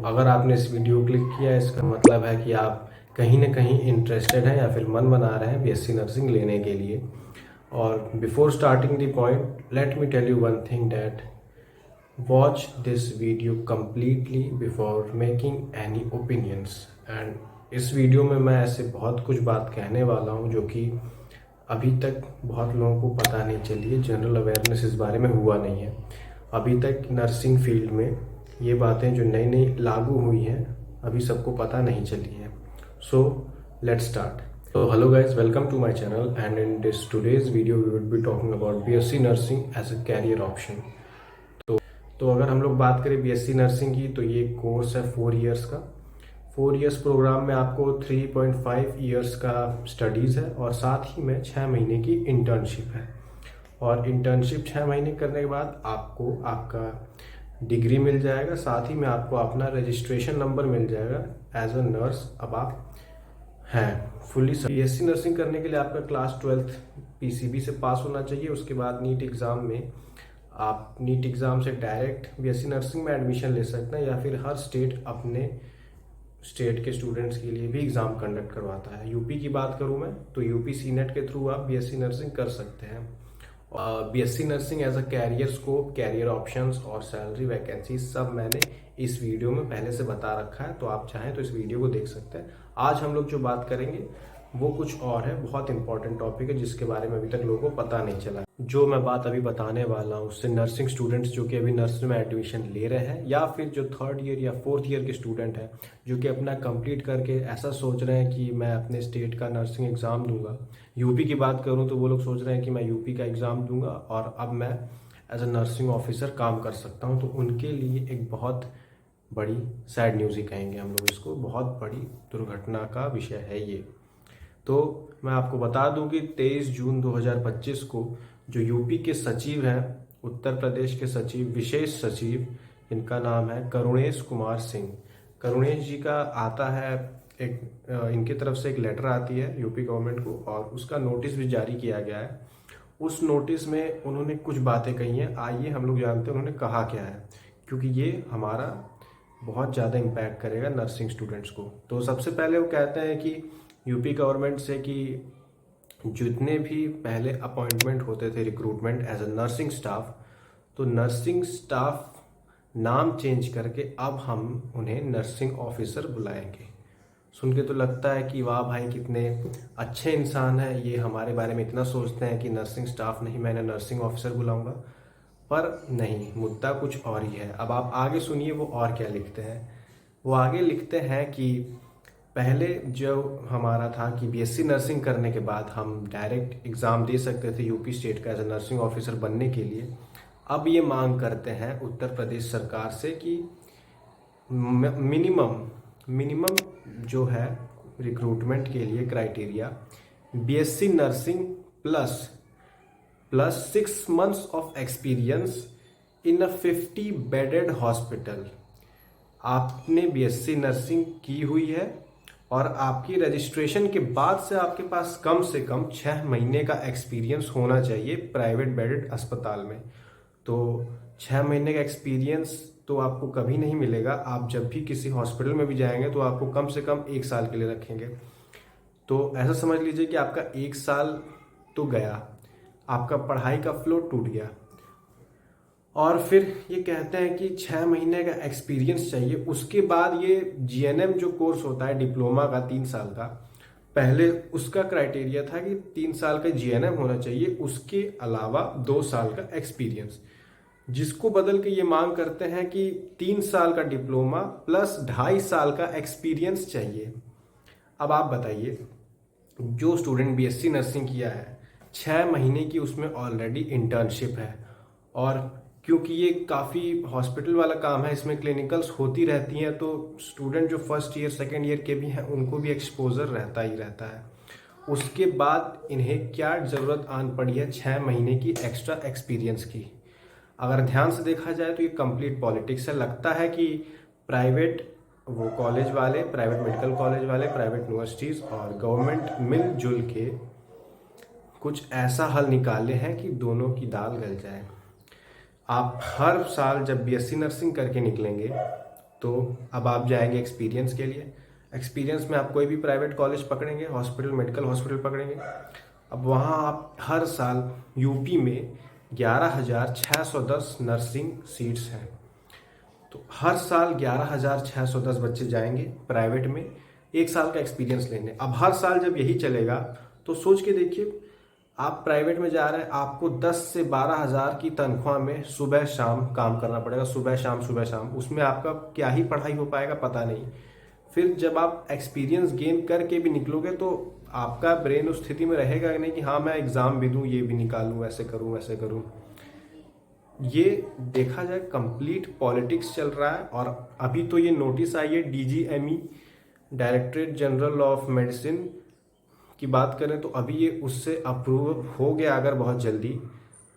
अगर आपने इस वीडियो को क्लिक किया इसका मतलब है कि आप कहीं ना कहीं इंटरेस्टेड हैं या फिर मन बना रहे हैं बीएससी नर्सिंग लेने के लिए। और before starting the point let me tell you one thing that watch this video completely before making any opinions. And इस वीडियो में मैं ऐसे बहुत कुछ बात कहने वाला हूँ जो कि अभी तक बहुत लोगों को पता नहीं चली है, जनरल अवेयरनेस इस बारे में हुआ नहीं है। अभी तक नर्सिंग फील्ड में ये बातें जो नई नई लागू हुई हैं अभी सबको पता नहीं चली हैं। So let's start. तो hello guys, welcome to my channel and in this today's video we would be talking about BSc nursing as a career option. तो अगर हम लोग बात करें बीएससी नर्सिंग की तो ये कोर्स है 4 इयर्स का। 4 इयर्स प्रोग्राम में आपको 3.5 इयर्स का स्टडीज़ है और साथ ही में 6 महीने की इंटर्नशिप है। और इंटर्नशिप 6 महीने करने के बाद आपको आपका डिग्री मिल जाएगा, साथ ही में आपको अपना रजिस्ट्रेशन नंबर मिल जाएगा एज अ नर्स। अब आप हैं फुली बीएससी नर्सिंग करने के लिए आपका क्लास 12th पीसीबी से पास होना चाहिए। उसके बाद नीट एग्ज़ाम में आप नीट एग्ज़ाम से डायरेक्ट बीएससी नर्सिंग में एडमिशन ले सकते हैं, या फिर हर स्टेट अपने स्टेट के स्टूडेंट्स के लिए भी एग्ज़ाम कंडक्ट करवाता है। यूपी की बात करूं मैं तो यूपी सीनेट के थ्रू आप बीएससी नर्सिंग कर सकते हैं। BSc nursing as a career scope, career options और सैलरी वैकेंसी सब मैंने इस वीडियो में पहले से बता रखा है, तो आप चाहें तो इस वीडियो को देख सकते हैं। आज हम लोग जो बात करेंगे वो कुछ और है, बहुत इंपॉर्टेंट टॉपिक है जिसके बारे में अभी तक लोगों को पता नहीं चला। जो मैं बात अभी बताने वाला हूँ उससे नर्सिंग स्टूडेंट्स जो कि अभी नर्सिंग में एडमिशन ले रहे हैं, या फिर जो 3rd ईयर या 4th ईयर के स्टूडेंट हैं जो कि अपना कंप्लीट करके ऐसा सोच रहे हैं कि मैं अपने स्टेट का नर्सिंग एग्ज़ाम दूंगा। यूपी की बात करूं तो वो लोग सोच रहे हैं कि मैं यूपी का एग्ज़ाम दूंगा और अब मैं एज अ नर्सिंग ऑफिसर काम कर सकता हूं। तो उनके लिए एक बहुत बड़ी सैड न्यूज़ ही कहेंगे हम लोग इसको, बहुत बड़ी दुर्घटना का विषय है ये। तो मैं आपको बता दूं कि 23 जून 2025 को जो यूपी के सचिव हैं, उत्तर प्रदेश के सचिव, विशेष सचिव, इनका नाम है करुणेश कुमार सिंह। करुणेश जी का आता है एक इनकी तरफ से एक लेटर आती है यूपी गवर्नमेंट को, और उसका नोटिस भी जारी किया गया है। उस नोटिस में उन्होंने कुछ बातें कही हैं, आइए हम लोग जानते हैं उन्होंने कहा क्या है, क्योंकि ये हमारा बहुत ज़्यादा इम्पैक्ट करेगा नर्सिंग स्टूडेंट्स को। तो सबसे पहले वो कहते हैं कि यूपी गवर्नमेंट से कि जितने भी पहले अपॉइंटमेंट होते थे recruitment as a nursing staff, तो नर्सिंग स्टाफ नाम चेंज करके अब हम उन्हें नर्सिंग ऑफिसर बुलाएंगे। सुन के तो लगता है कि वाह भाई कितने अच्छे इंसान हैं, ये हमारे बारे में इतना सोचते हैं कि नर्सिंग स्टाफ नहीं, मैं नर्सिंग ऑफिसर बुलाऊंगा। पर नहीं, मुद्दा कुछ और ही है। अब आप आगे सुनिए वो और क्या लिखते हैं। वो आगे लिखते हैं कि पहले जो हमारा था कि बीएससी नर्सिंग करने के बाद हम डायरेक्ट एग्ज़ाम दे सकते थे यूपी स्टेट का एज अ नर्सिंग ऑफिसर बनने के लिए। अब ये मांग करते हैं उत्तर प्रदेश सरकार से कि मिनिमम मिनिमम जो है रिक्रूटमेंट के लिए criteria BSc nursing plus plus 6 months of experience in a 50 bedded hospital. आपने बीएससी नर्सिंग की हुई है और आपकी रजिस्ट्रेशन के बाद से आपके पास कम से कम 6 महीने का एक्सपीरियंस होना चाहिए प्राइवेट बेडेड अस्पताल में। तो 6 महीने का एक्सपीरियंस तो आपको कभी नहीं मिलेगा। आप जब भी किसी हॉस्पिटल में भी जाएंगे तो आपको कम से कम 1 साल के लिए रखेंगे। तो ऐसा समझ लीजिए कि आपका 1 साल तो गया, आपका पढ़ाई का फ्लो टूट गया। और फिर ये कहते हैं कि 6 महीने का एक्सपीरियंस चाहिए। उसके बाद ये जीएनएम जो कोर्स होता है डिप्लोमा का 3 साल का, पहले उसका क्राइटेरिया था कि 3 साल का जीएनएम होना चाहिए, उसके अलावा 2 साल का एक्सपीरियंस, जिसको बदल के ये मांग करते हैं कि 3 साल का डिप्लोमा प्लस 2.5 साल का एक्सपीरियंस चाहिए। अब आप बताइए, जो स्टूडेंट बीएससी नर्सिंग किया है 6 महीने की उसमें ऑलरेडी इंटर्नशिप है, और क्योंकि ये काफ़ी हॉस्पिटल वाला काम है, इसमें क्लिनिकल्स होती रहती हैं, तो स्टूडेंट जो 1st ईयर 2nd ईयर के भी हैं उनको भी एक्सपोजर रहता ही रहता है। उसके बाद इन्हें क्या ज़रूरत आन पड़ी है 6 महीने की एक्स्ट्रा एक्सपीरियंस की। अगर ध्यान से देखा जाए तो ये कंप्लीट पॉलिटिक्स है। लगता है कि प्राइवेट वो कॉलेज वाले, प्राइवेट मेडिकल कॉलेज वाले, प्राइवेट यूनिवर्सिटीज़ और गवर्नमेंट मिलजुल के कुछ ऐसा हल निकाले हैं कि दोनों की दाल गल जाए। आप हर साल जब बीएससी नर्सिंग करके निकलेंगे तो अब आप जाएंगे एक्सपीरियंस के लिए। एक्सपीरियंस में आप कोई भी प्राइवेट कॉलेज पकड़ेंगे, हॉस्पिटल, मेडिकल हॉस्पिटल पकड़ेंगे। अब वहाँ आप हर साल यूपी में 11,610 नर्सिंग सीट्स हैं। तो हर साल 11,610 बच्चे जाएंगे प्राइवेट में 1 साल का एक्सपीरियंस लेने। अब हर साल जब यही चलेगा तो सोच के देखिए, आप प्राइवेट में जा रहे हैं, आपको 10 से 12,000 की तनख्वाह में सुबह शाम काम करना पड़ेगा, सुबह शाम। उसमें आपका क्या ही पढ़ाई हो पाएगा पता नहीं। फिर जब आप एक्सपीरियंस गेन करके भी निकलोगे तो आपका ब्रेन उस स्थिति में रहेगा नहीं कि हाँ मैं एग्ज़ाम भी दूँ, ये भी निकालूँ, ऐसे करूँ वैसे करूँ। ये देखा जाए कंप्लीट पॉलिटिक्स चल रहा है। और अभी तो ये नोटिस आई है DGME, directorate general of medicine की बात करें तो अभी ये उससे अप्रूव हो गया अगर बहुत जल्दी,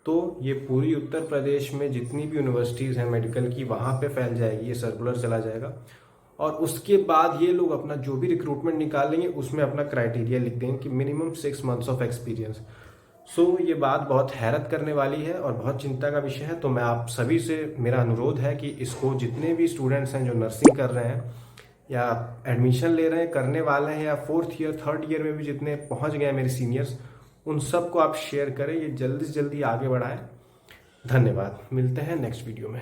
तो ये पूरी उत्तर प्रदेश में जितनी भी यूनिवर्सिटीज़ हैं मेडिकल की वहाँ पे फैल जाएगी, ये सर्कुलर चला जाएगा। और उसके बाद ये लोग अपना जो भी रिक्रूटमेंट निकालेंगे उसमें अपना क्राइटेरिया लिख देंगे कि मिनिमम 6 मंथ्स ऑफ एक्सपीरियंस। सो ये बात बहुत हैरत करने वाली है और बहुत चिंता का विषय है। तो मैं आप सभी से, मेरा अनुरोध है कि इसको जितने भी स्टूडेंट्स हैं जो नर्सिंग कर रहे हैं या एडमिशन ले रहे हैं, करने वाले हैं, या 4th ईयर 3rd ईयर में भी जितने पहुंच गए हैं मेरे सीनियर्स, उन सबको आप शेयर करें, ये जल्दी से जल्दी आगे बढ़ाएं। धन्यवाद, मिलते हैं नेक्स्ट वीडियो में।